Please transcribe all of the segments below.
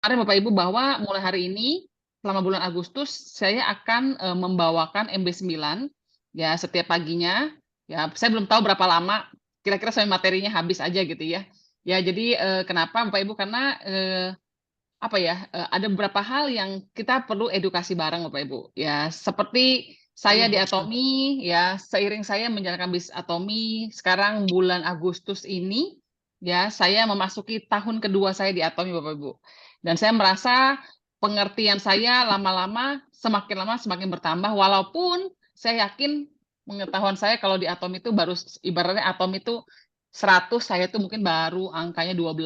kemarin Bapak Ibu bahwa mulai hari ini selama bulan Agustus saya akan membawakan MB9 ya setiap paginya. Ya, saya belum tahu berapa lama kira-kira sampai materinya habis aja gitu ya. Ya, jadi kenapa Bapak Ibu? Karena apa ya? Ada beberapa hal yang kita perlu edukasi bareng Bapak Ibu. Ya, seperti saya di Atomi ya, seiring saya menjalankan bisnis Atomi, sekarang bulan Agustus ini ya, saya memasuki tahun kedua saya di Atomi Bapak Ibu. Dan saya merasa pengertian saya semakin lama semakin bertambah walaupun saya yakin pengetahuan saya kalau di Atom itu baru ibaratnya Atom itu 100, saya tuh mungkin baru angkanya 12.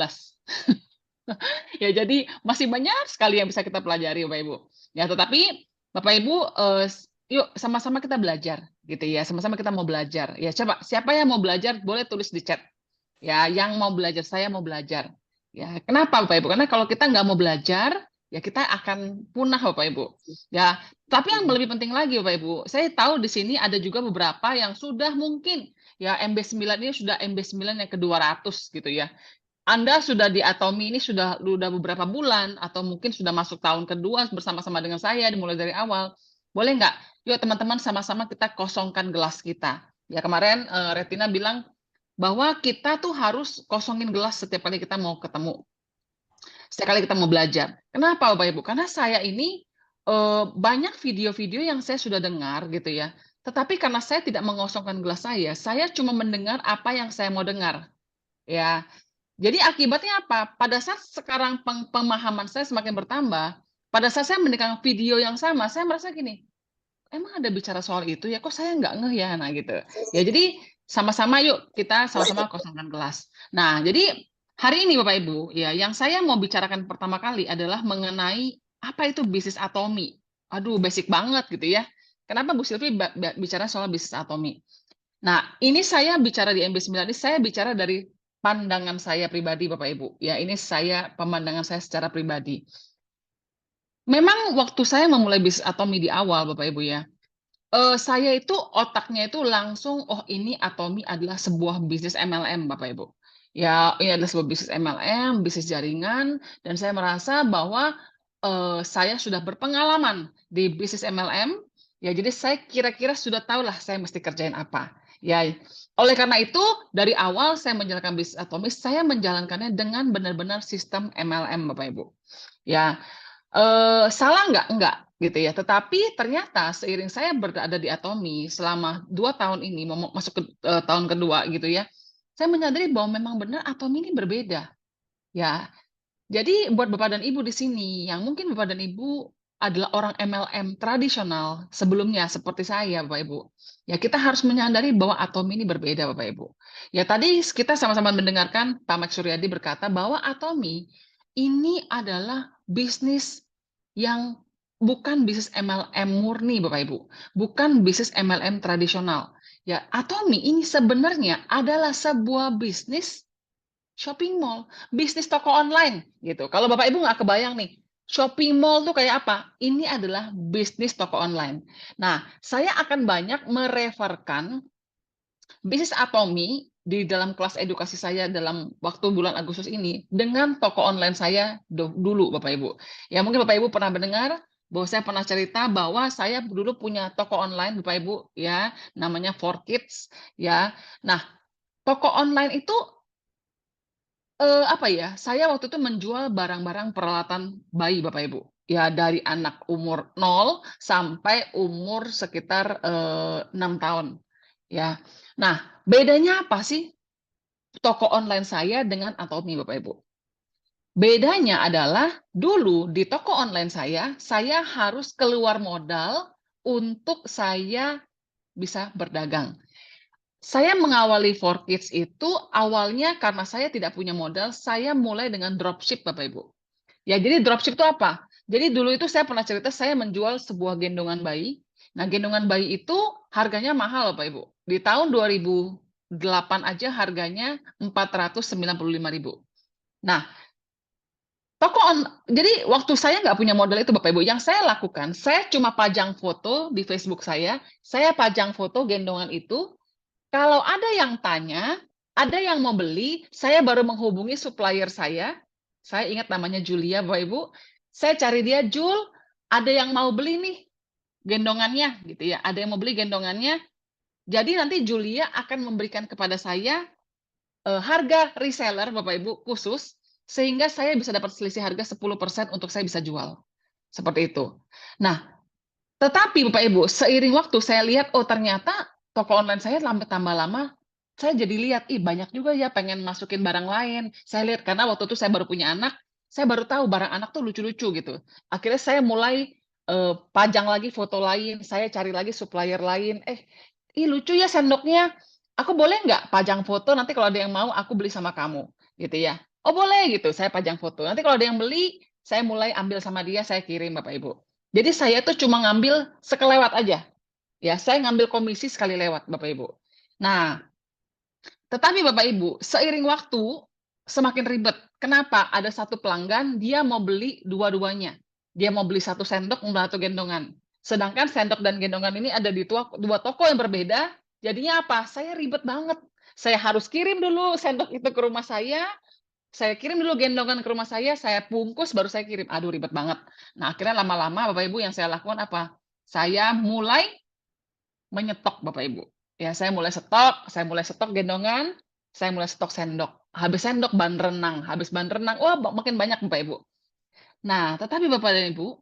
Ya, jadi masih banyak sekali yang bisa kita pelajari, Bapak Ibu. Ya, tetapi Bapak Ibu, yuk sama-sama kita belajar, gitu ya. Sama-sama kita mau belajar. Ya, coba siapa yang mau belajar boleh tulis di chat. Ya, yang mau belajar saya mau belajar. Ya, kenapa Bapak Ibu? Karena kalau kita nggak mau belajar, ya kita akan punah Bapak Ibu. Ya, tapi yang lebih penting lagi Bapak Ibu, saya tahu di sini ada juga beberapa yang sudah mungkin ya MB9 ini sudah MB9 yang ke-200 gitu ya. Anda sudah di Atomi ini sudah beberapa bulan atau mungkin sudah masuk tahun kedua bersama-sama dengan saya dimulai dari awal. Boleh nggak? Yuk teman-teman sama-sama kita kosongkan gelas kita. Ya kemarin Retina bilang bahwa kita tuh harus kosongin gelas setiap kali kita mau ketemu. Setiap kali kita mau belajar. Kenapa Bapak Ibu? Karena saya ini banyak video-video yang saya sudah dengar gitu ya. Tetapi karena saya tidak mengosongkan gelas saya cuma mendengar apa yang saya mau dengar. Ya, jadi akibatnya apa? Pada saat sekarang pemahaman saya semakin bertambah, pada saat saya mendengar video yang sama, saya merasa gini, emang ada bicara soal itu ya, kok saya nggak ngeh ya, nah gitu. Ya jadi sama-sama yuk kita sama-sama kosongkan kelas. Nah jadi hari ini Bapak Ibu, ya yang saya mau bicarakan pertama kali adalah mengenai apa itu bisnis atomi. Aduh basic banget gitu ya. Kenapa Bu Silvi bicara soal bisnis atomi? Nah, ini saya bicara di MB9 ini saya bicara dari pandangan saya pribadi Bapak Ibu. Ya, ini pemandangan saya secara pribadi. Memang waktu saya memulai bisnis Atomi di awal Bapak Ibu ya, saya itu otaknya itu langsung, oh ini Atomi adalah sebuah bisnis MLM Bapak Ibu. Ya, ini adalah sebuah bisnis MLM, bisnis jaringan, dan saya merasa bahwa saya sudah berpengalaman di bisnis MLM, ya jadi saya kira-kira sudah tahulah saya mesti kerjain apa. Ya, oleh karena itu dari awal saya menjalankan bisnis Atomi, saya menjalankannya dengan benar-benar sistem MLM Bapak Ibu. Ya, salah nggak? Enggak, gitu ya. Tetapi ternyata seiring saya berada di Atomi selama 2 tahun ini, mau masuk ke tahun kedua gitu ya, saya menyadari bahwa memang benar Atomi ini berbeda. Ya, jadi buat Bapak dan Ibu di sini, yang mungkin Bapak dan Ibu adalah orang MLM tradisional sebelumnya seperti saya, Bapak Ibu. Ya, kita harus menyadari bahwa Atomi ini berbeda, Bapak Ibu. Ya, tadi kita sama-sama mendengarkan Pak Max Suryadi berkata bahwa Atomi ini adalah bisnis yang bukan bisnis MLM murni, Bapak Ibu. Bukan bisnis MLM tradisional. Ya, Atomi ini sebenarnya adalah sebuah bisnis shopping mall, bisnis toko online gitu. Kalau Bapak Ibu nggak kebayang nih, shopping mall tuh kayak apa? Ini adalah bisnis toko online. Nah, saya akan banyak mereferkan bisnis Atomi di dalam kelas edukasi saya dalam waktu bulan Agustus ini dengan toko online saya dulu Bapak Ibu. Ya mungkin Bapak Ibu pernah mendengar bahwa saya pernah cerita bahwa saya dulu punya toko online Bapak Ibu ya, namanya 4Kids ya. Nah, toko online itu apa ya, saya waktu itu menjual barang-barang peralatan bayi Bapak Ibu. Ya dari anak umur 0 sampai umur sekitar, 6 tahun, ya. Nah, bedanya apa sih toko online saya dengan Atomi Bapak Ibu? Bedanya adalah dulu di toko online saya harus keluar modal untuk saya bisa berdagang. Saya mengawali 4Kids itu awalnya karena saya tidak punya modal, saya mulai dengan dropship Bapak Ibu. Ya, jadi dropship itu apa? Jadi dulu itu saya pernah cerita saya menjual sebuah gendongan bayi. Nah, gendongan bayi itu harganya mahal Bapak Ibu. Di tahun 2008 aja harganya 495.000. Nah, jadi waktu saya nggak punya modal itu Bapak Ibu, yang saya lakukan, saya cuma pajang foto di Facebook saya pajang foto gendongan itu, kalau ada yang tanya, ada yang mau beli, saya baru menghubungi supplier saya, Saya ingat namanya Julia, Bapak Ibu. Saya cari dia, Jul, ada yang mau beli nih gendongannya, gitu ya. Ada yang mau beli gendongannya. Jadi nanti Julia akan memberikan kepada saya harga reseller, Bapak Ibu, khusus, sehingga saya bisa dapat selisih harga 10% untuk saya bisa jual. Seperti itu. Nah, tetapi Bapak Ibu, seiring waktu saya lihat, oh ternyata toko online saya tambah lama, saya jadi lihat, ih banyak juga ya pengen masukin barang lain. Saya lihat, karena waktu itu saya baru punya anak, saya baru tahu barang anak tuh lucu-lucu gitu. Akhirnya saya mulai pajang lagi foto lain, saya cari lagi supplier lain. Ih lucu ya sendoknya. Aku boleh nggak pajang foto, nanti kalau ada yang mau aku beli sama kamu. Gitu ya. Oh boleh gitu, saya pajang foto. Nanti kalau ada yang beli, saya mulai ambil sama dia, saya kirim Bapak Ibu. Jadi saya tuh cuma ngambil sekelewat aja. Ya, saya ngambil komisi sekali lewat, Bapak Ibu. Nah, tetapi Bapak Ibu, seiring waktu semakin ribet. Kenapa? Ada satu pelanggan, dia mau beli dua-duanya. Dia mau beli satu sendok, mau satu gendongan. Sedangkan sendok dan gendongan ini ada di dua toko yang berbeda. Jadinya apa? Saya ribet banget. Saya harus kirim dulu sendok itu ke rumah saya kirim dulu gendongan ke rumah saya bungkus, baru saya kirim. Aduh, ribet banget. Nah, akhirnya lama-lama Bapak Ibu yang saya lakukan apa? Saya mulai menyetok Bapak Ibu. Ya, saya mulai stok gendongan, saya mulai stok sendok. Habis sendok ban renang, habis ban renang, wah makin banyak Bapak Ibu. Nah, tetapi Bapak dan Ibu,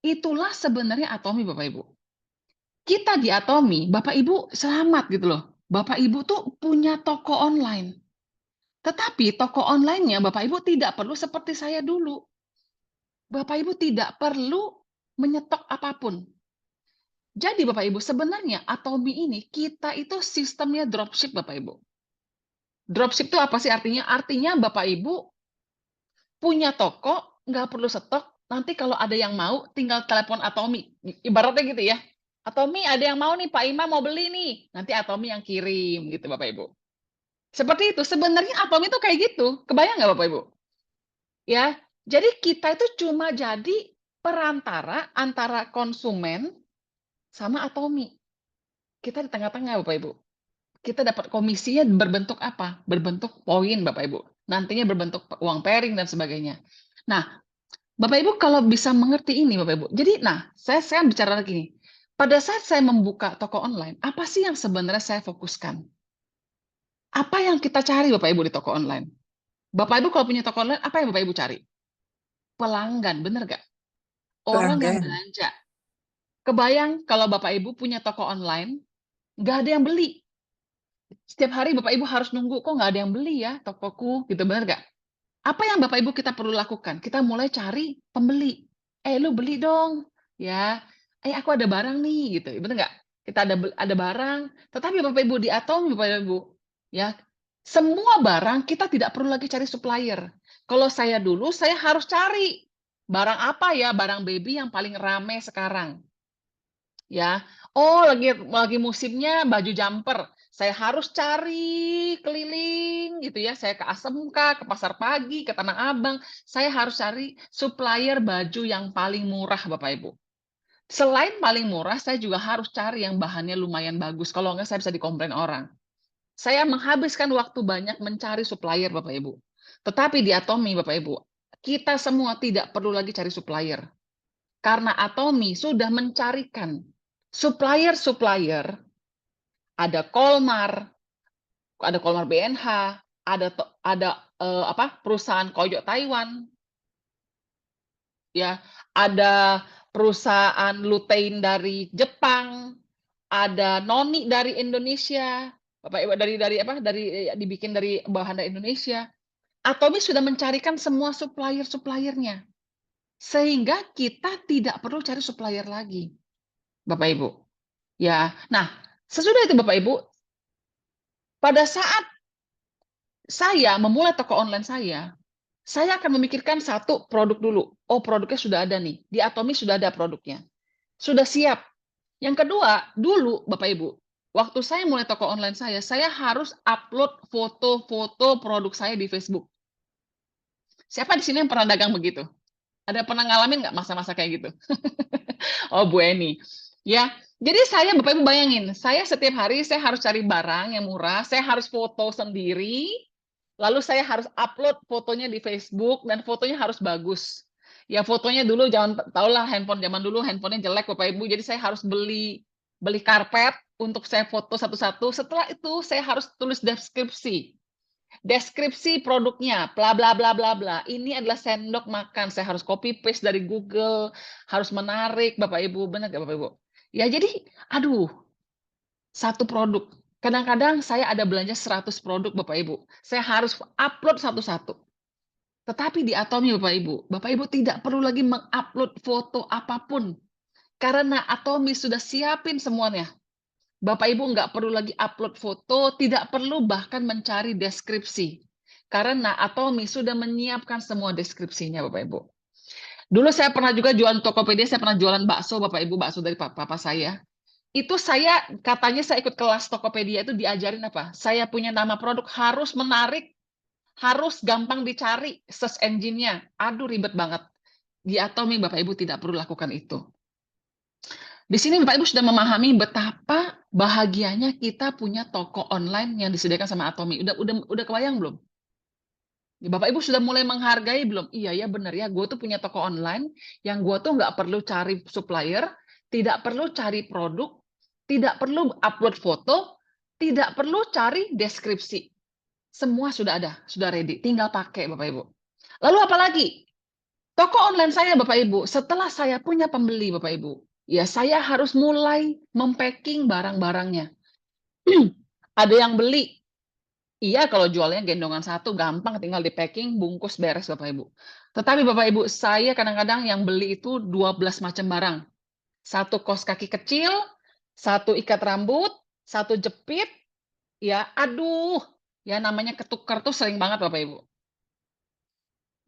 itulah sebenarnya Atomi Bapak Ibu. Kita di Atomi, Bapak Ibu selamat gitu loh. Bapak Ibu tuh punya toko online. Tetapi toko online-nya Bapak Ibu tidak perlu seperti saya dulu. Bapak Ibu tidak perlu menyetok apapun. Jadi Bapak Ibu, sebenarnya Atomi ini kita itu sistemnya dropship Bapak Ibu. Dropship itu apa sih artinya? Artinya Bapak Ibu punya toko, nggak perlu stok, nanti kalau ada yang mau tinggal telepon Atomi. Ibaratnya gitu ya. Atomi ada yang mau nih, Pak Ima mau beli nih. Nanti Atomi yang kirim gitu Bapak Ibu. Seperti itu. Sebenarnya Atomi itu kayak gitu. Kebayang nggak Bapak Ibu? Ya, jadi kita itu cuma jadi perantara antara konsumen sama Atomi. Kita di tengah-tengah, Bapak Ibu. Kita dapat komisinya berbentuk apa? Berbentuk poin, Bapak Ibu. Nantinya berbentuk uang pairing dan sebagainya. Nah, Bapak Ibu kalau bisa mengerti ini, Bapak Ibu. Jadi, nah, saya bicara lagi nih. Pada saat saya membuka toko online, apa sih yang sebenarnya saya fokuskan? Apa yang kita cari, Bapak Ibu, di toko online? Bapak Ibu kalau punya toko online, apa yang Bapak Ibu cari? Pelanggan, bener nggak? Orang yang Pelanggan. belanja. Kebayang kalau Bapak Ibu punya toko online, nggak ada yang beli. Setiap hari Bapak Ibu harus nunggu, kok nggak ada yang beli ya tokoku, gitu bener nggak? Apa yang Bapak Ibu kita perlu lakukan? Kita mulai cari pembeli. Lu beli dong, ya. Aku ada barang nih, gitu. Bener nggak? Kita ada barang. Tetapi Bapak Ibu di Atom, Bapak Ibu, ya, semua barang kita tidak perlu lagi cari supplier. Kalau saya dulu, saya harus cari barang apa ya, barang baby yang paling rame sekarang. Ya, oh lagi musimnya baju jumper. Saya harus cari keliling gitu ya. Saya ke ASMK, ke Pasar Pagi, ke Tanah Abang. Saya harus cari supplier baju yang paling murah, Bapak Ibu. Selain paling murah, saya juga harus cari yang bahannya lumayan bagus. Kalau nggak, saya bisa dikomplain orang. Saya menghabiskan waktu banyak mencari supplier, Bapak Ibu. Tetapi di Atomi, Bapak Ibu, kita semua tidak perlu lagi cari supplier. Karena Atomi sudah mencarikan supplier-supplier, ada Kolmar BNH, ada perusahaan Koyo Taiwan, ya, ada perusahaan lutein dari Jepang, ada noni dari Indonesia, Bapak Ibu dari dibikin dari bahan dari Indonesia. Atomi sudah mencarikan semua supplier-suppliernya. Sehingga kita tidak perlu cari supplier lagi, Bapak Ibu. Ya. Nah, sesudah itu Bapak Ibu, pada saat saya memulai toko online saya akan memikirkan satu produk dulu. Oh, produknya sudah ada nih. Di Atomi sudah ada produknya. Sudah siap. Yang kedua, dulu Bapak Ibu, waktu saya mulai toko online saya harus upload foto-foto produk saya di Facebook. Siapa di sini yang pernah dagang begitu? Ada pernah ngalamin nggak masa-masa kayak gitu? Oh, Bu Eni. Ya, jadi saya Bapak Ibu bayangin, saya setiap hari saya harus cari barang yang murah, saya harus foto sendiri, Lalu saya harus upload fotonya di Facebook dan fotonya harus bagus. Ya fotonya dulu jangan tahulah handphone zaman dulu handphonenya jelek Bapak Ibu. Jadi saya harus beli karpet untuk saya foto satu-satu. Setelah itu saya harus tulis deskripsi. Deskripsi produknya, bla bla bla bla bla. Ini adalah sendok makan. Saya harus copy paste dari Google, harus menarik Bapak Ibu, benar nggak Bapak Ibu? Ya jadi, aduh, satu produk. Kadang-kadang saya ada belanja 100 produk Bapak Ibu. Saya harus upload satu-satu. Tetapi di Atomi Bapak Ibu tidak perlu lagi mengupload foto apapun. Karena Atomi sudah siapin semuanya. Bapak Ibu nggak perlu lagi upload foto, tidak perlu bahkan mencari deskripsi. Karena Atomi sudah menyiapkan semua deskripsinya Bapak Ibu. Dulu saya pernah juga jualan Tokopedia, saya pernah jualan bakso Bapak Ibu, bakso dari papa saya. Itu saya katanya saya ikut kelas Tokopedia itu diajarin apa? Saya punya nama produk harus menarik, harus gampang dicari search engine-nya. Aduh ribet banget. Di Atomi Bapak Ibu tidak perlu lakukan itu. Di sini Bapak Ibu sudah memahami betapa bahagianya kita punya toko online yang disediakan sama Atomi. Udah kebayang belum? Bapak Ibu sudah mulai menghargai belum? Iya ya benar ya, gue tuh punya toko online yang gue tuh nggak perlu cari supplier, tidak perlu cari produk, tidak perlu upload foto, tidak perlu cari deskripsi. Semua sudah ada, sudah ready, tinggal pakai Bapak Ibu. Lalu apalagi? Toko online saya Bapak Ibu, setelah saya punya pembeli Bapak Ibu, ya saya harus mulai mempacking barang-barangnya. Ada yang beli, iya kalau jualnya gendongan satu gampang tinggal di packing, bungkus beres Bapak Ibu. Tetapi Bapak Ibu, saya kadang-kadang yang beli itu 12 macam barang. Satu kos kaki kecil, satu ikat rambut, satu jepit, ya aduh, ya namanya ketukar tuh sering banget Bapak Ibu.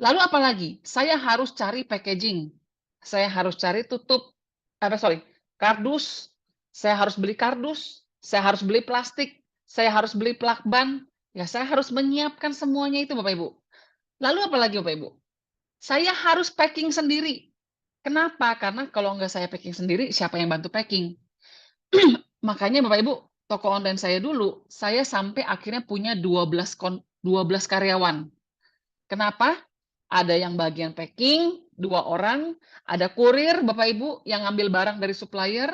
Lalu apalagi? Saya harus cari packaging. Saya harus cari tutup, kardus. Saya harus beli kardus. Saya harus beli plastik. Saya harus beli plakban. Ya, saya harus menyiapkan semuanya itu, Bapak Ibu. Lalu apalagi, Bapak Ibu? Saya harus packing sendiri. Kenapa? Karena kalau nggak saya packing sendiri, siapa yang bantu packing? Makanya Bapak Ibu, toko online saya dulu, saya sampai akhirnya punya 12 karyawan. Kenapa? Ada yang bagian packing, 2 orang, ada kurir Bapak Ibu yang ngambil barang dari supplier,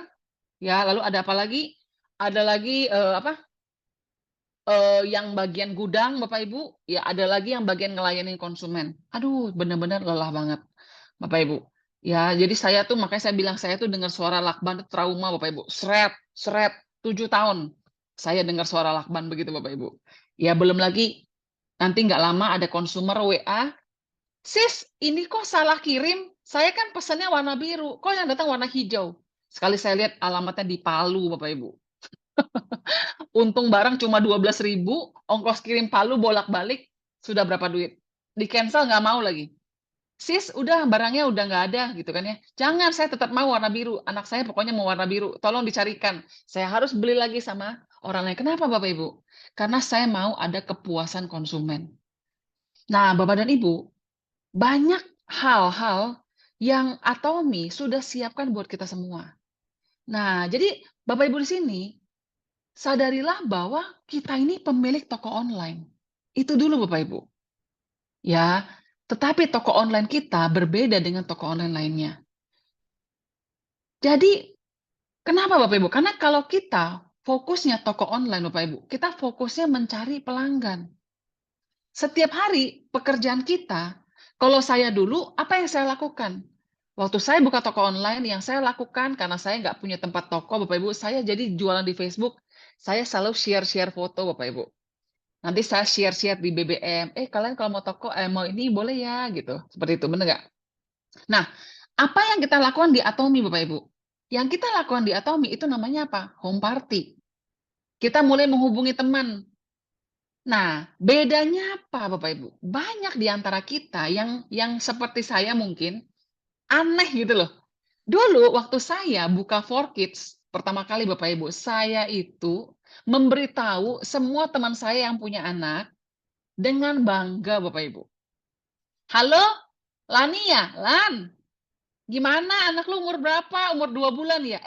ya, lalu ada apa lagi? Ada lagi yang bagian gudang Bapak Ibu, ya ada lagi yang bagian ngelayanin konsumen. Aduh, benar-benar lelah banget Bapak Ibu. Ya, jadi saya tuh makanya saya bilang saya tuh dengar suara lakban tuh trauma Bapak Ibu. Seret, seret, 7 tahun saya dengar suara lakban begitu Bapak Ibu. Ya belum lagi nanti nggak lama ada konsumer WA, "Sis, ini kok salah kirim? Saya kan pesannya warna biru, kok yang datang warna hijau?" Sekali saya lihat alamatnya di Palu, Bapak Ibu. Untung barang cuma 12.000, ongkos kirim Palu bolak-balik sudah berapa duit? Di-cancel nggak mau lagi. "Sis, udah barangnya udah nggak ada," gitu kan ya. "Jangan, saya tetap mau warna biru. Anak saya pokoknya mau warna biru. Tolong dicarikan." Saya harus beli lagi sama orang lain. Kenapa, Bapak Ibu? Karena saya mau ada kepuasan konsumen. Nah, Bapak dan Ibu, banyak hal-hal yang Atomi sudah siapkan buat kita semua. Nah, jadi Bapak Ibu di sini, sadarilah bahwa kita ini pemilik toko online. Itu dulu Bapak Ibu. Ya, tetapi toko online kita berbeda dengan toko online lainnya. Jadi, kenapa Bapak Ibu? Karena kalau kita fokusnya toko online Bapak Ibu, kita fokusnya mencari pelanggan. Setiap hari pekerjaan kita, kalau saya dulu, apa yang saya lakukan? Waktu saya buka toko online, yang saya lakukan karena saya nggak punya tempat toko, Bapak Ibu, saya jadi jualan di Facebook, saya selalu share-share foto, Bapak Ibu. Nanti saya share-share di BBM, kalian kalau mau toko, mau ini boleh ya, gitu. Seperti itu, benar nggak? Nah, apa yang kita lakukan di Atomi, Bapak Ibu? Yang kita lakukan di Atomi itu namanya apa? Home party. Kita mulai menghubungi teman. Nah, bedanya apa Bapak Ibu? Banyak di antara kita yang seperti saya mungkin aneh gitu loh. Dulu waktu saya buka 4Kids pertama kali Bapak Ibu, saya itu memberitahu semua teman saya yang punya anak dengan bangga Bapak Ibu. "Halo, Lani ya? Lan, gimana anak lu umur berapa? Umur 2 bulan ya?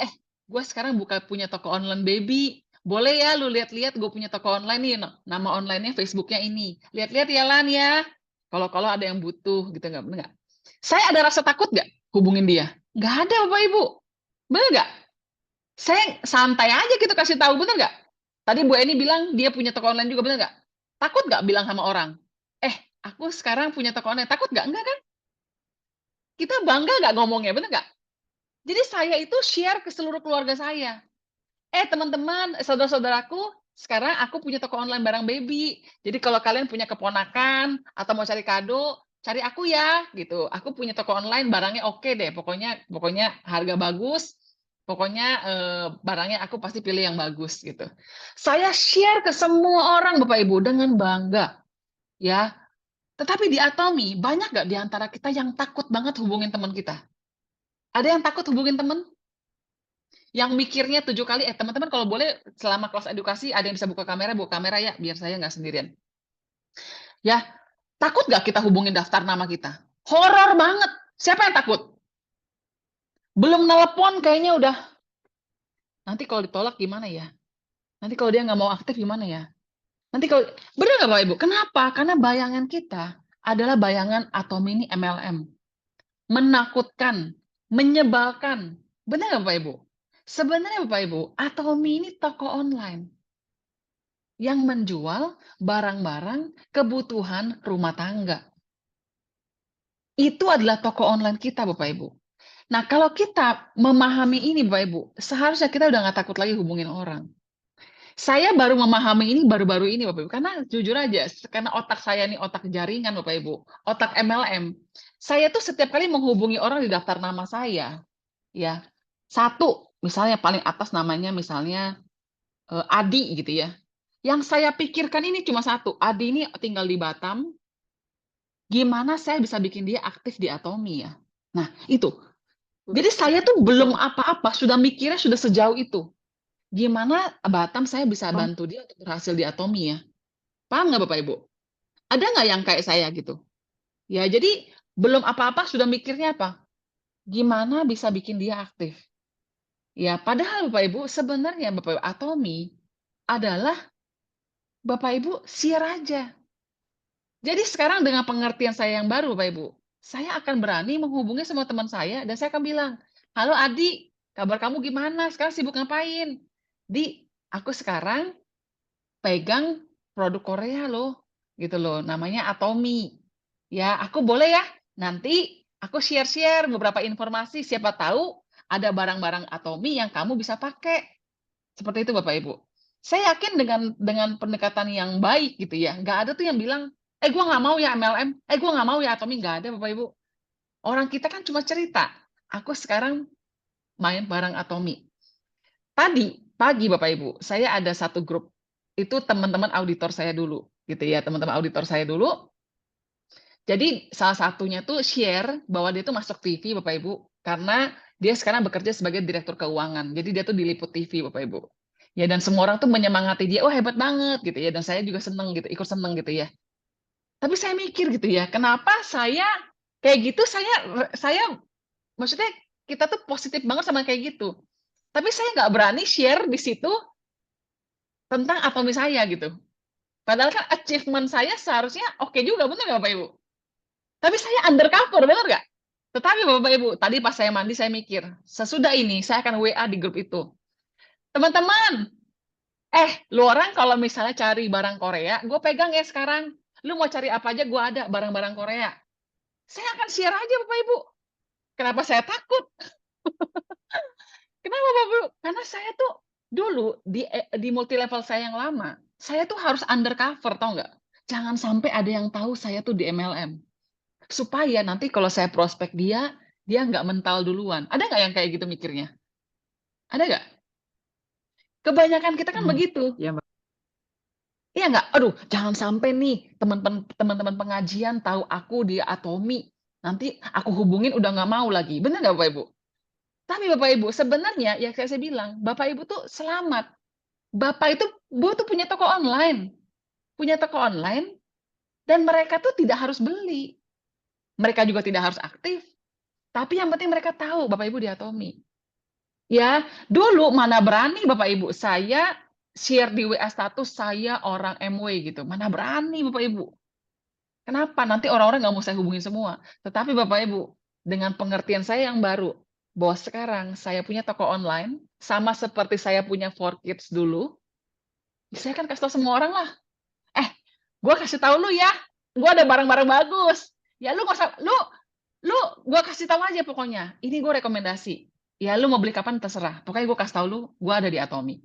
Gue sekarang punya toko online baby. Boleh ya lu lihat-lihat gue punya toko online nih, nama online-nya Facebook-nya ini. Lihat-lihat ya Lan ya. Kalau ada yang butuh gitu nggak? Bener nggak? Saya ada rasa takut nggak hubungin dia? Nggak ada Bapak Ibu. Bener nggak? Saya santai aja gitu kasih tahu, bener nggak? Tadi Bu Eni bilang dia punya toko online juga, bener nggak? Takut nggak bilang sama orang? Aku sekarang punya toko online. Takut nggak? Enggak kan? Kita bangga nggak ngomongnya, bener nggak? Jadi saya itu share ke seluruh keluarga saya. Teman-teman, saudara-saudaraku, sekarang aku punya toko online barang baby. Jadi kalau kalian punya keponakan atau mau cari kado, cari aku ya, gitu. Aku punya toko online, barangnya oke deh. Pokoknya pokoknya harga bagus. Pokoknya barangnya aku pasti pilih yang bagus gitu. Saya share ke semua orang Bapak Ibu dengan bangga, ya. Tetapi di Atomi banyak nggak di antara kita yang takut banget hubungin teman kita? Ada yang takut hubungin teman? Yang mikirnya 7 kali, teman-teman kalau boleh selama kelas edukasi ada yang bisa buka kamera ya, biar saya nggak sendirian. Ya, takut nggak kita hubungin daftar nama kita? Horor banget. Siapa yang takut? Belum nelpon kayaknya udah. Nanti kalau ditolak gimana ya? Nanti kalau dia nggak mau aktif gimana ya? Nanti kalau benar nggak Bapak Ibu? Kenapa? Karena bayangan kita adalah bayangan Atomi ini MLM, menakutkan, menyebalkan. Benar nggak Bapak Ibu? Sebenarnya Bapak Ibu, Atomi ini toko online yang menjual barang-barang kebutuhan rumah tangga. Itu adalah toko online kita, Bapak Ibu. Nah, kalau kita memahami ini, Bapak Ibu, seharusnya kita udah nggak takut lagi hubungin orang. Saya baru memahami ini baru-baru ini, Bapak Ibu, karena jujur aja, karena otak saya ini otak jaringan, Bapak Ibu, otak MLM. Saya tuh setiap kali menghubungi orang di daftar nama saya, ya, satu, misalnya paling atas namanya misalnya Adi gitu ya. Yang saya pikirkan ini cuma satu, Adi ini tinggal di Batam, gimana saya bisa bikin dia aktif di Atomi ya? Nah, itu. Jadi saya tuh belum apa-apa, sudah mikirnya sudah sejauh itu. Gimana Batam saya bisa bantu dia untuk berhasil di Atomi ya? Paham nggak Bapak Ibu? Ada nggak yang kayak saya gitu? Ya, jadi belum apa-apa sudah mikirnya apa? Gimana bisa bikin dia aktif? Ya, padahal Bapak Ibu, sebenarnya Bapak Ibu, Atomi adalah Bapak Ibu share aja. Jadi sekarang dengan pengertian saya yang baru, Bapak Ibu, saya akan berani menghubungi semua teman saya dan saya akan bilang, "Halo Adi, kabar kamu gimana? Sekarang sibuk ngapain?" "Di, aku sekarang pegang produk Korea loh." Gitu loh, namanya Atomi. Ya, aku boleh ya? Nanti aku share-share beberapa informasi, siapa tahu ada barang-barang Atomi yang kamu bisa pakai. Seperti itu Bapak Ibu. Saya yakin dengan pendekatan yang baik gitu ya, nggak ada tuh yang bilang, gue nggak mau ya MLM, gue nggak mau ya Atomi, nggak ada Bapak Ibu. Orang kita kan cuma cerita, aku sekarang main barang Atomi. Tadi pagi Bapak Ibu, saya ada satu grup, itu teman-teman auditor saya dulu, gitu ya, teman-teman auditor saya dulu. Jadi salah satunya tuh share bahwa dia tuh masuk TV Bapak Ibu, karena dia sekarang bekerja sebagai direktur keuangan. Jadi dia tuh diliput TV Bapak Ibu. Ya dan semua orang tuh menyemangati dia, oh hebat banget gitu ya. Dan saya juga seneng gitu, ikut seneng gitu ya. Tapi saya mikir gitu ya, kenapa saya kayak gitu? Saya maksudnya kita tuh positif banget sama kayak gitu. Tapi saya nggak berani share di situ tentang atomi saya gitu. Padahal kan achievement saya seharusnya oke juga, benar nggak Bapak Ibu? Tapi saya undercover, benar nggak? Tetapi Bapak Ibu, tadi pas saya mandi saya mikir, sesudah ini saya akan WA di grup itu. Teman-teman, lu orang kalau misalnya cari barang Korea, gue pegang ya sekarang. Lu mau cari apa aja, gue ada barang-barang Korea. Saya akan share aja Bapak Ibu. Kenapa saya takut? Kenapa Bapak Ibu? Karena saya tuh dulu di multi level saya yang lama, saya tuh harus undercover, tau nggak? Jangan sampai ada yang tahu saya tuh di MLM. Supaya nanti kalau saya prospek dia nggak mental duluan. Ada nggak yang kayak gitu mikirnya? Ada nggak? Kebanyakan kita kan begitu. Iya, Mbak. Iya nggak? Aduh, jangan sampai nih teman-teman pengajian tahu aku di Atomi. Nanti aku hubungin udah nggak mau lagi. Benar nggak Bapak Ibu? Tapi Bapak Ibu, sebenarnya ya kayak saya bilang, Bapak Ibu tuh selamat. Bu tuh punya toko online. Punya toko online, dan mereka tuh tidak harus beli. Mereka juga tidak harus aktif. Tapi yang penting mereka tahu Bapak Ibu di Atomi. Ya, dulu mana berani Bapak Ibu, saya share di WA status saya orang MW gitu. Mana berani Bapak Ibu. Kenapa? Nanti orang-orang nggak mau saya hubungin semua. Tetapi Bapak Ibu, dengan pengertian saya yang baru, bahwa sekarang saya punya toko online, sama seperti saya punya 4Kids dulu, saya kan kasih tahu semua orang lah. Gue kasih tahu lu ya, gue ada barang-barang bagus. Ya lu nggak usah, lu gue kasih tahu aja pokoknya. Ini gue rekomendasi. Ya lu mau beli kapan terserah. Pokoknya gue kasih tahu lu, gue ada di Atomi.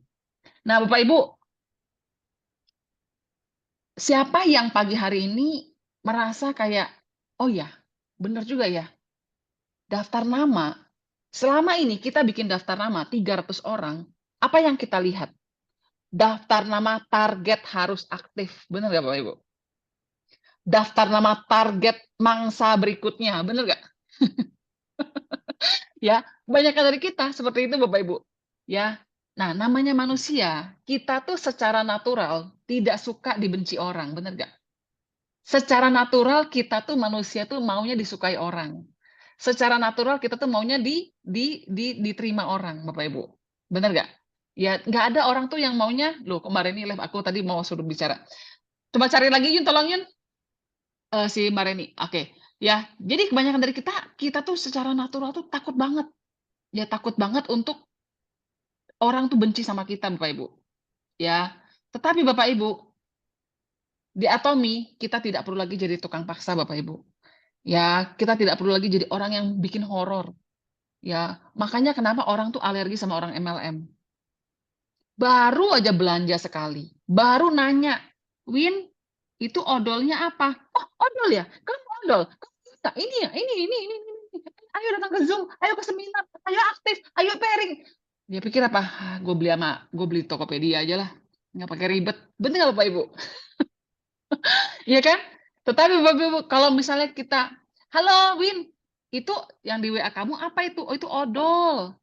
Nah Bapak Ibu, siapa yang pagi hari ini merasa kayak, oh ya, bener juga ya, daftar nama. Selama ini kita bikin daftar nama 300 orang, apa yang kita lihat? Daftar nama target harus aktif. Bener nggak Bapak Ibu? Daftar nama target mangsa berikutnya. Bener nggak? Ya, kebanyakan dari kita seperti itu Bapak Ibu. Ya. Nah, namanya manusia, kita tuh secara natural tidak suka dibenci orang, bener nggak? Secara natural kita tuh manusia tuh maunya disukai orang. Secara natural kita tuh maunya diterima orang, Bapak Ibu. Bener nggak? Ya, nggak ada orang tuh yang maunya, loh kemarin ini live aku tadi mau suruh bicara. Coba cari lagi Yun, tolong Yun. Si Mbak Reni. Oke. Ya, jadi kebanyakan dari kita tuh secara natural tuh takut banget. Ya, takut banget untuk orang tuh benci sama kita, Bapak Ibu. Ya. Tetapi Bapak Ibu, di Atomi kita tidak perlu lagi jadi tukang paksa, Bapak Ibu. Ya, kita tidak perlu lagi jadi orang yang bikin horor. Ya, makanya kenapa orang tuh alergi sama orang MLM. Baru aja belanja sekali, baru nanya, Win, itu odolnya apa? Oh, odol ya? Kamu odol? Kamu bisa? Ini ya? Ini. Ayo datang ke Zoom, ayo ke seminar, ayo aktif, ayo pairing. Dia pikir apa? Gue beli Tokopedia aja lah, nggak pakai ribet. Bener nggak Bapak Ibu? Iya kan? Tetapi Bapak Ibu, kalau misalnya kita, halo Win, itu yang di WA kamu apa itu? Oh itu odol.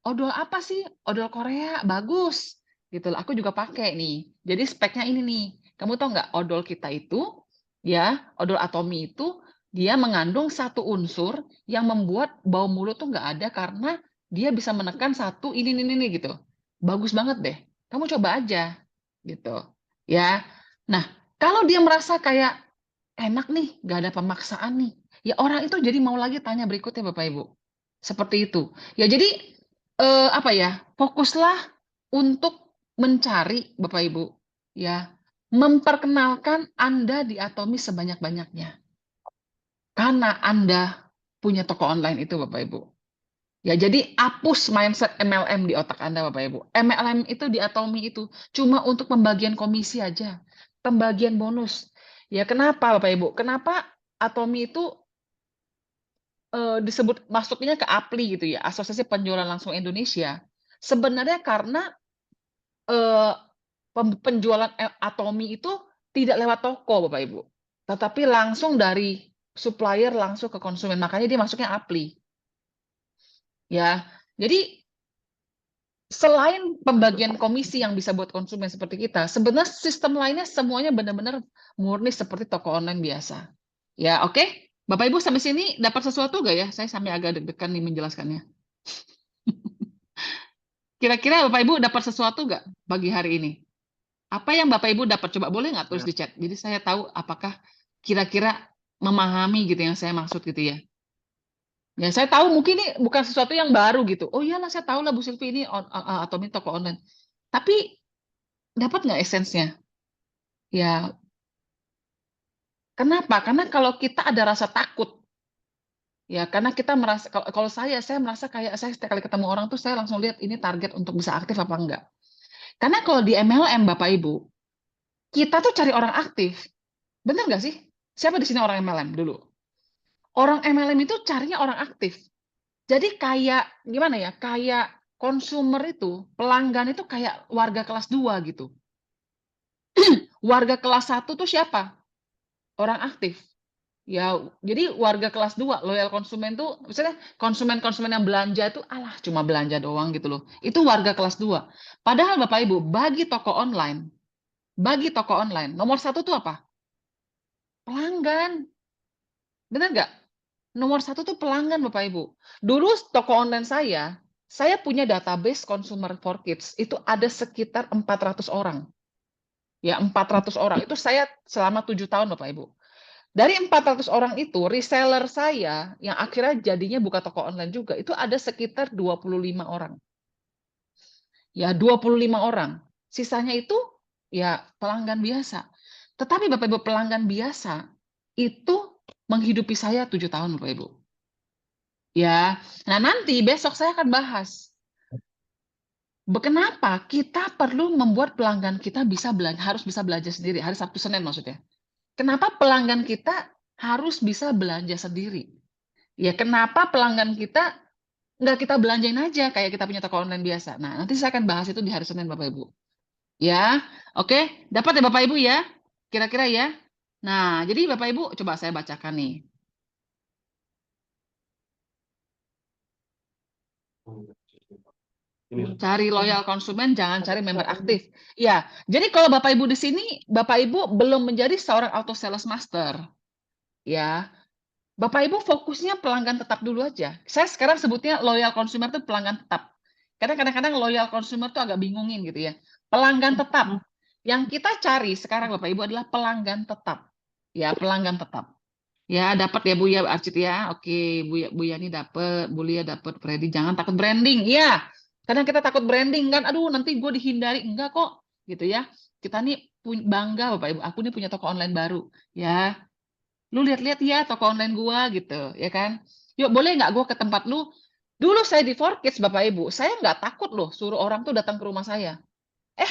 Odol apa sih? Odol Korea, bagus. Gitu loh. Aku juga pakai nih. Jadi speknya ini nih. Kamu tahu nggak odol kita itu, ya, odol Atomi itu, dia mengandung satu unsur yang membuat bau mulut tuh nggak ada karena dia bisa menekan satu ini gitu. Bagus banget deh. Kamu coba aja. Gitu. Ya. Nah, kalau dia merasa kayak enak nih, nggak ada pemaksaan nih. Ya orang itu jadi mau lagi tanya berikutnya Bapak Ibu. Seperti itu. Ya jadi apa ya, fokuslah untuk mencari Bapak Ibu, ya, memperkenalkan Anda di Atomi sebanyak-banyaknya. Karena Anda punya toko online itu Bapak Ibu. Ya, jadi hapus mindset MLM di otak Anda Bapak Ibu. MLM itu di Atomi itu cuma untuk pembagian komisi aja, pembagian bonus. Ya, kenapa Bapak Ibu? Kenapa Atomi itu disebut masuknya ke APLI gitu ya, Asosiasi Penjualan Langsung Indonesia. Sebenarnya karena eh, penjualan Atomi itu tidak lewat toko, Bapak Ibu, tetapi langsung dari supplier langsung ke konsumen. Makanya dia masuknya APLI. Ya, jadi selain pembagian komisi yang bisa buat konsumen seperti kita, sebenarnya sistem lainnya semuanya benar-benar murni seperti toko online biasa. Ya, oke. Bapak Ibu sampai sini dapat sesuatu nggak ya? Saya sampai agak deg-degan nih menjelaskannya. Kira-kira Bapak Ibu dapat sesuatu nggak pagi hari ini? Apa yang Bapak Ibu dapat? Coba boleh nggak tulis Ya, di chat? Jadi saya tahu apakah kira-kira memahami gitu yang saya maksud gitu ya. Ya saya tahu mungkin ini bukan sesuatu yang baru gitu. Oh iyalah saya tahu lah Bu Silvi ini atau ini toko online. Tapi dapat nggak esensnya? Ya kenapa? Karena kalau kita ada rasa takut, ya karena kita merasa kalau saya merasa kayak saya setiap kali ketemu orang tuh saya langsung lihat ini target untuk bisa aktif apa enggak. Karena kalau di MLM Bapak Ibu, kita tuh cari orang aktif. Bener nggak sih? Siapa di sini orang MLM dulu? Orang MLM itu carinya orang aktif. Jadi kayak gimana ya? Kayak konsumer itu, pelanggan itu kayak warga kelas 2 gitu. Warga kelas 1 tuh siapa? Orang aktif. Ya, jadi warga kelas 2 loyal konsumen tuh misalnya konsumen-konsumen yang belanja itu alah cuma belanja doang gitu loh. Itu warga kelas 2. Padahal Bapak Ibu, bagi toko online, nomor satu tuh apa? Pelanggan. Benar nggak? Nomor satu tuh pelanggan Bapak Ibu. Dulu toko online saya Saya punya database consumer for kids, itu ada sekitar 400 orang. Ya, 400 orang. Itu saya selama 7 tahun, Bapak Ibu. Dari 400 orang itu, reseller saya yang akhirnya jadinya buka toko online juga, itu ada sekitar 25 orang. Ya, 25 orang. Sisanya itu ya pelanggan biasa. Tetapi Bapak Ibu, pelanggan biasa itu menghidupi saya 7 tahun, Bapak Ibu. Ya. Nah, nanti besok saya akan bahas kenapa kita perlu membuat pelanggan kita harus bisa belanja sendiri hari Sabtu Senin maksudnya. Kenapa pelanggan kita harus bisa belanja sendiri? Ya, kenapa pelanggan kita nggak kita belanjain aja kayak kita punya toko online biasa. Nah, nanti saya akan bahas itu di hari Senin, Bapak Ibu. Ya, oke, dapat ya Bapak Ibu ya? Kira-kira ya. Nah, jadi Bapak Ibu coba saya bacakan nih. Cari loyal konsumen, jangan cari member aktif. Ya, jadi kalau Bapak Ibu di sini, Bapak Ibu belum menjadi seorang auto sales master. Ya, Bapak Ibu fokusnya pelanggan tetap dulu aja. Saya sekarang sebutnya loyal consumer itu pelanggan tetap. Karena kadang-kadang loyal consumer itu agak bingungin gitu ya. Pelanggan tetap. Yang kita cari sekarang Bapak Ibu adalah pelanggan tetap. Ya, pelanggan tetap. Ya, dapat ya Bu ya Arcit ya. Oke, Bu Yani dapat, Bu Lia dapat, Freddy jangan takut branding. Iya. Kadang kita takut branding kan. Aduh, nanti gue dihindari. Enggak kok, gitu ya. Kita nih bangga Bapak Ibu. Aku nih punya toko online baru, ya. Lu lihat-lihat ya toko online gua gitu, ya kan? Yuk, boleh nggak gua ke tempat lu? Dulu saya di 4Kids Bapak Ibu, saya nggak takut loh suruh orang tuh datang ke rumah saya. Eh,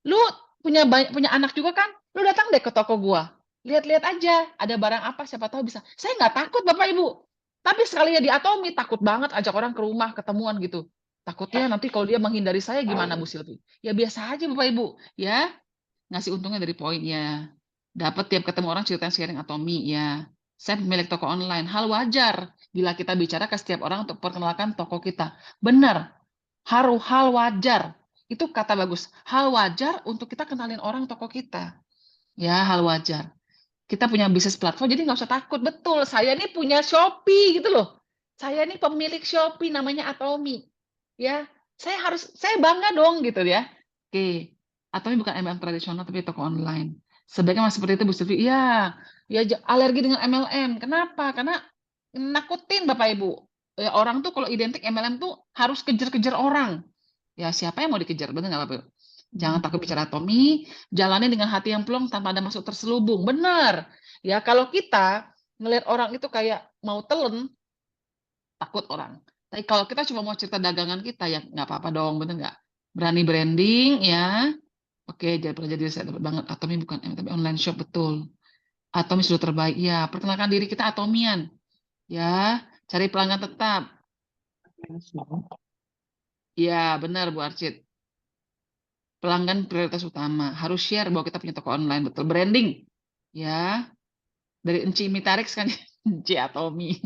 lu punya anak juga kan? Lu datang deh ke toko gua. Lihat-lihat aja, ada barang apa siapa tahu bisa. Saya nggak takut Bapak Ibu. Tapi sekali ya di Atomi takut banget ajak orang ke rumah ketemuan gitu. Takutnya nanti kalau dia menghindari saya gimana Bu Silvi? Ya biasa aja Bapak Ibu, ya. Ngasih untungnya dari poinnya. Dapat tiap ketemu orang cerita sharing Atomi ya. Saya pemilik toko online. Hal wajar bila kita bicara ke setiap orang untuk perkenalkan toko kita. Benar. Hal wajar. Itu kata bagus. Hal wajar untuk kita kenalin orang toko kita. Ya, hal wajar. Kita punya bisnis platform, jadi nggak usah takut. Betul, saya ini punya Shopee gitu loh. Saya ini pemilik Shopee, namanya Atomi. Ya, saya bangga dong gitu ya. Oke, Atomi bukan MLM tradisional tapi toko online. Sebaiknya masih seperti itu Bu Sylvie. Iya, ya alergi dengan MLM. Kenapa? Karena nakutin Bapak Ibu. Ya, orang tuh kalau identik MLM tuh harus kejar-kejar orang. Ya, siapa yang mau dikejar? Benar nggak Bapak Ibu? Jangan takut bicara Atomi, jalani dengan hati yang plong tanpa ada maksud terselubung. Benar. Ya, kalau kita ngelihat orang itu kayak mau telan, takut orang. Tapi kalau kita cuma mau cerita dagangan kita, ya nggak apa-apa dong, bener nggak? Berani branding, ya. Oke, jadi pelajar diri saya dapat banget. Atomi bukan tapi online shop, betul. Atomi sudah terbaik. Ya, perkenalkan diri kita Atomian. Ya, cari pelanggan tetap. Ya, benar Bu Arcit. Pelanggan prioritas utama. Harus share bahwa kita punya toko online, betul. Branding. Ya, dari Enci Mitarix kan. Enci Atomi.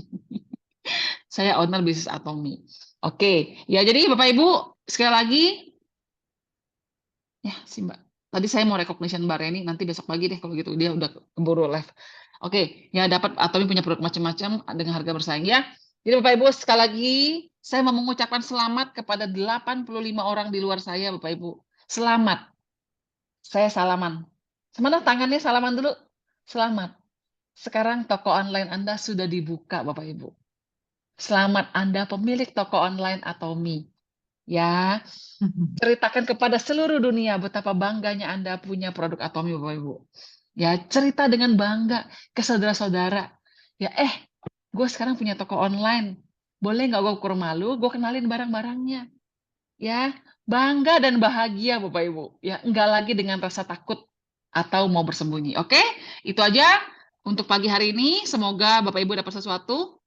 Saya owner bisnis Atomi. Oke, ya jadi Bapak Ibu sekali lagi, ya sih Mbak. Tadi saya mau recognition Mbak Reni, nanti besok pagi deh kalau gitu dia udah keburu live. Oke, ya dapat Atomi punya produk macam-macam dengan harga bersaing ya. Jadi Bapak Ibu sekali lagi saya mau mengucapkan selamat kepada 85 orang di luar saya Bapak Ibu. Selamat. Saya salaman. Semana tangannya salaman dulu. Selamat. Sekarang toko online Anda sudah dibuka Bapak Ibu. Selamat Anda pemilik toko online Atomi. Ya, ceritakan kepada seluruh dunia betapa bangganya Anda punya produk Atomi, Bapak Ibu. Ya, cerita dengan bangga ke saudara-saudara. Ya, gue sekarang punya toko online. Boleh nggak gue ke rumah lu? Gue kenalin barang-barangnya. Ya, bangga dan bahagia, Bapak Ibu. Ya, nggak lagi dengan rasa takut atau mau bersembunyi. Oke, itu aja untuk pagi hari ini. Semoga Bapak Ibu dapat sesuatu.